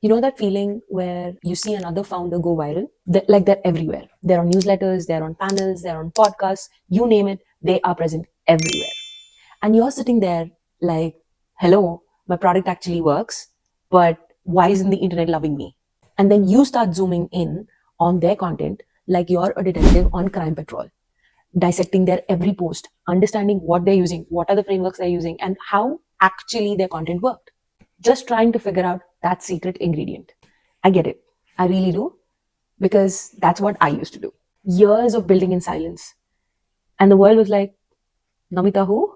You know that feeling where you see another founder go viral? Like they're everywhere. They're on newsletters, they're on panels, they're on podcasts, you name it, they are present everywhere. And you're sitting there like, hello, my product actually works, but why isn't the internet loving me? And then you start zooming in on their content like you're a detective on Crime Patrol, dissecting their every post, understanding what they're using, what are the frameworks they're using, and how actually their content worked. Just trying to figure out that secret ingredient. I get it. I really do. Because that's what I used to do. Years of building in silence. And the world was like, Namita, who?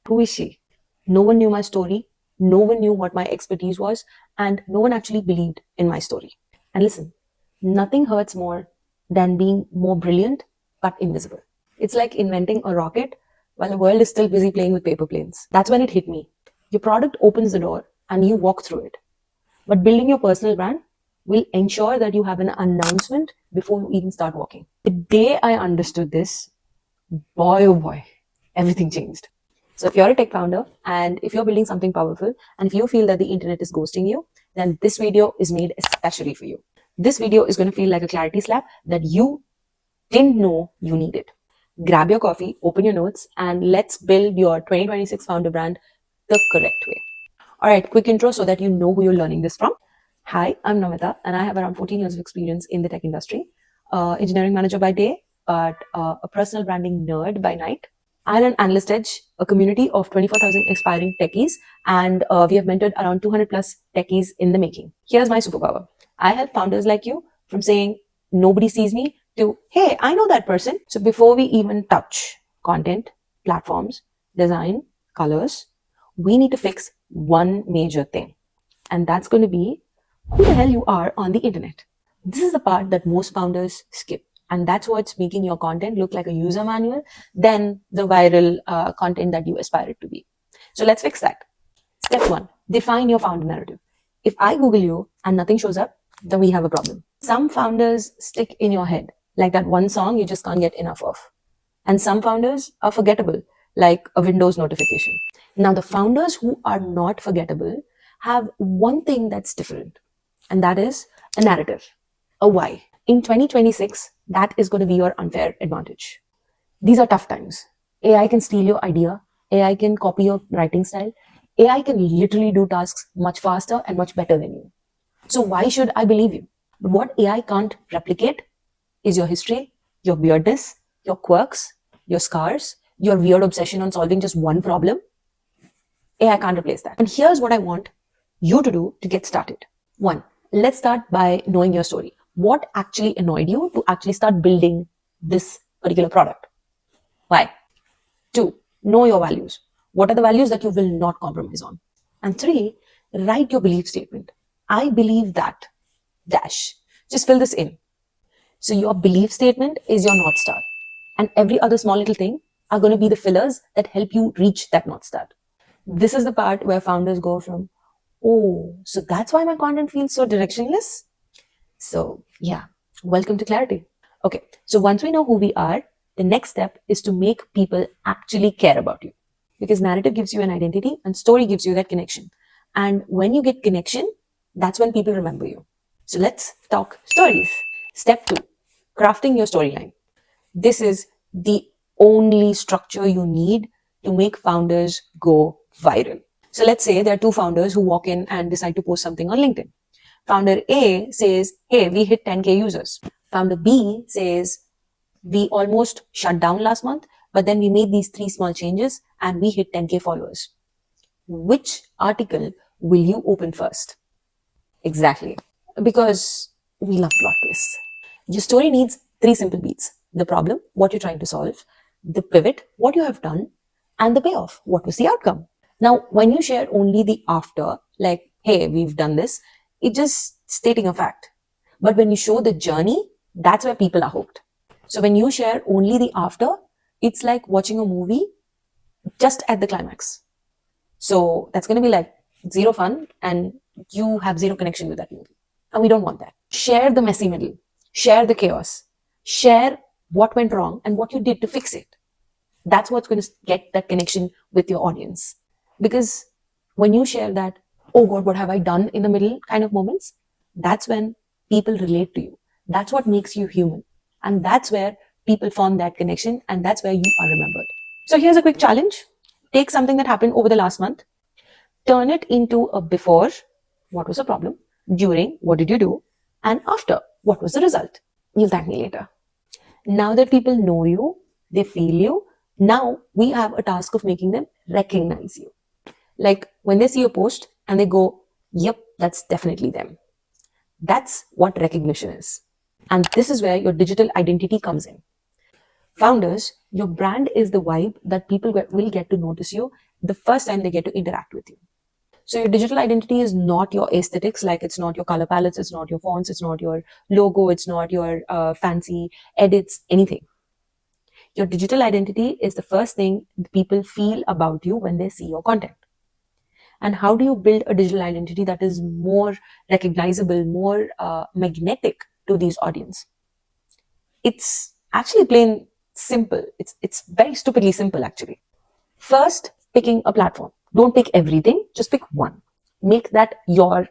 Who is she? No one knew my story. No one knew what my expertise was. And no one actually believed in my story. And listen, nothing hurts more than being more brilliant but invisible. It's like inventing a rocket while the world is still busy playing with paper planes. That's when it hit me. Your product opens the door and you walk through it. But building your personal brand will ensure that you have an announcement before you even start walking. The day I understood this, boy oh boy, everything changed. So if you're a tech founder and if you're building something powerful and if you feel that the internet is ghosting you, then this video is made especially for you. This video is going to feel like a clarity slap that you didn't know you needed. Grab your coffee, open your notes, and let's build your 2026 founder brand the correct way. All right, quick intro so that you know who you're learning this from. Hi, I'm Namita, and I have around 14 years of experience in the tech industry. Engineering manager by day, but a personal branding nerd by night. I run Analyst Edge, a community of 24,000 aspiring techies, and we have mentored around 200 plus techies in the making. Here's my superpower. I help founders like you from saying, nobody sees me, to, hey, I know that person. So before we even touch content, platforms, design, colors, we need to fix one major thing. And that's going to be who the hell you are on the internet. This is the part that most founders skip. And that's what's making your content look like a user manual than the viral content that you aspire it to be. So let's fix that. Step one, define your founder narrative. If I Google you and nothing shows up, then we have a problem. Some founders stick in your head, like that one song you just can't get enough of. And some founders are forgettable, like a Windows notification. Now, the founders who are not forgettable have one thing that's different, and that is a narrative, a why. In 2026, that is going to be your unfair advantage. These are tough times. AI can steal your idea. AI can copy your writing style. AI can literally do tasks much faster and much better than you. So why should I believe you? But what AI can't replicate is your history, your weirdness, your quirks, your scars, your weird obsession on solving just one problem. AI can't replace that. And here's what I want you to do to get started. One, let's start by knowing your story. What actually annoyed you to actually start building this particular product? Why? Two, know your values. What are the values that you will not compromise on? And three, write your belief statement. I believe that, dash. Just fill this in. So your belief statement is your North Star. And every other small little thing are going to be the fillers that help you reach that North Star. This is the part where founders go from, oh, so that's why my content feels so directionless? So yeah, welcome to clarity. Okay, so once we know who we are, the next step is to make people actually care about you. Because narrative gives you an identity and story gives you that connection. And when you get connection, that's when people remember you. So let's talk stories. Step two, crafting your storyline. This is the only structure you need to make founders go viral. So let's say there are two founders who walk in and decide to post something on LinkedIn. Founder A says, hey, we hit 10K users. Founder B says, we almost shut down last month, but then we made these 3 small changes and we hit 10K followers. Which article will you open first? Exactly. Because we love plot twists. Your story needs 3 simple beats. The problem, what you're trying to solve, the pivot, what you have done, and the payoff, what was the outcome. Now, when you share only the after, like, hey, we've done this, it's just stating a fact. But when you show the journey, that's where people are hooked. So when you share only the after, it's like watching a movie just at the climax. So that's going to be like zero fun and you have zero connection with that movie. And we don't want that. Share the messy middle. Share the chaos. Share what went wrong and what you did to fix it. That's what's going to get that connection with your audience. Because when you share that, oh God, what have I done in the middle kind of moments, that's when people relate to you. That's what makes you human. And that's where people form that connection, and that's where you are remembered. So here's a quick challenge. Take something that happened over the last month, turn it into a before, what was the problem, during, what did you do, and after, what was the result. You'll thank me later. Now that people know you, they feel you, now we have a task of making them recognize you. Like when they see a post and they go, yep, that's definitely them. That's what recognition is. And this is where your digital identity comes in. Founders, your brand is the vibe that people will get to notice you the first time they get to interact with you. So your digital identity is not your aesthetics, like it's not your color palettes, it's not your fonts, it's not your logo, it's not your fancy edits, anything. Your digital identity is the first thing people feel about you when they see your content. And how do you build a digital identity that is more recognizable, more magnetic to these audience? It's actually plain simple. It's very stupidly simple, actually. First, picking a platform. Don't pick everything, just pick one. Make that your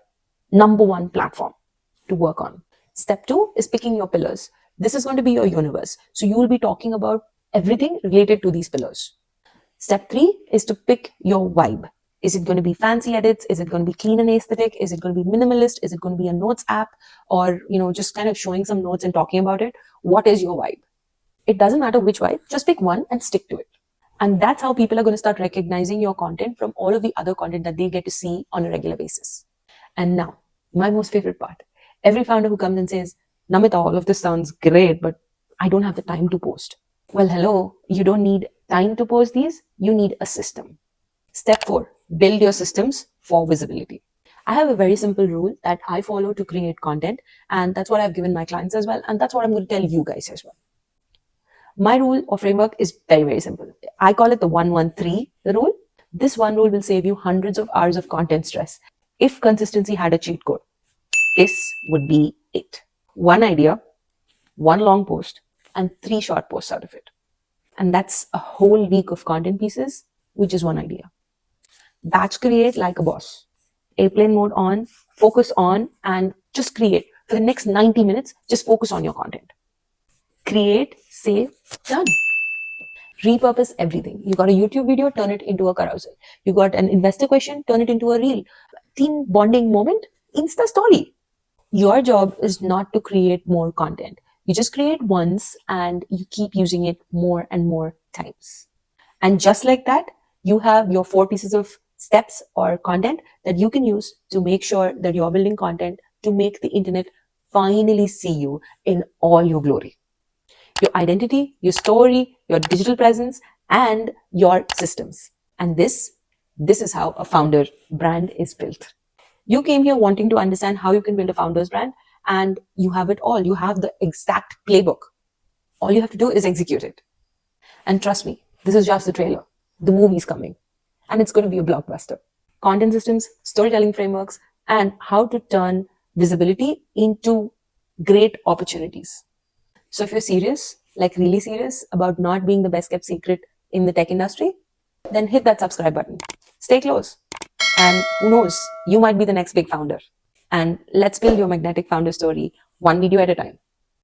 number one platform to work on. Step 2 is picking your pillars. This is going to be your universe. So you will be talking about everything related to these pillars. Step 3 is to pick your vibe. Is it going to be fancy edits? Is it going to be clean and aesthetic? Is it going to be minimalist? Is it going to be a notes app? Or, just kind of showing some notes and talking about it? What is your vibe? It doesn't matter which vibe, just pick one and stick to it. And that's how people are going to start recognizing your content from all of the other content that they get to see on a regular basis. And now, my most favorite part. Every founder who comes and says, Namita, all of this sounds great, but I don't have the time to post. Well, hello, you don't need time to post these, you need a system. Step 4, build your systems for visibility. I have a very simple rule that I follow to create content, and that's what I've given my clients as well, and that's what I'm going to tell you guys as well. My rule or framework is very, very simple. I call it the 113 rule. This one rule will save you hundreds of hours of content stress. If consistency had a cheat code, this would be it. One idea, one long post, and 3 short posts out of it. And that's a whole week of content pieces, which is one idea. Batch create like a boss. Airplane mode on, focus on, and just create. For the next 90 minutes, just focus on your content. Create, save, done. Repurpose everything. You got a YouTube video, turn it into a carousel. You got an investor question, turn it into a reel. Team bonding moment, Insta story. Your job is not to create more content. You just create once and you keep using it more and more times. And just like that, you have your 4 pieces of steps or content that you can use to make sure that you're building content to make the internet finally see you in all your glory. Your identity, your story, your digital presence, and your systems. And this is how a founder brand is built. You came here wanting to understand how you can build a founder's brand, and you have it all. You have the exact playbook. All you have to do is execute it. And trust me, this is just the trailer. The movie's coming, and it's going to be a blockbuster. Content systems, storytelling frameworks, and how to turn visibility into great opportunities. So if you're serious, like really serious about not being the best kept secret in the tech industry, then hit that subscribe button. Stay close. And who knows, you might be the next big founder. And let's build your magnetic founder story one video at a time.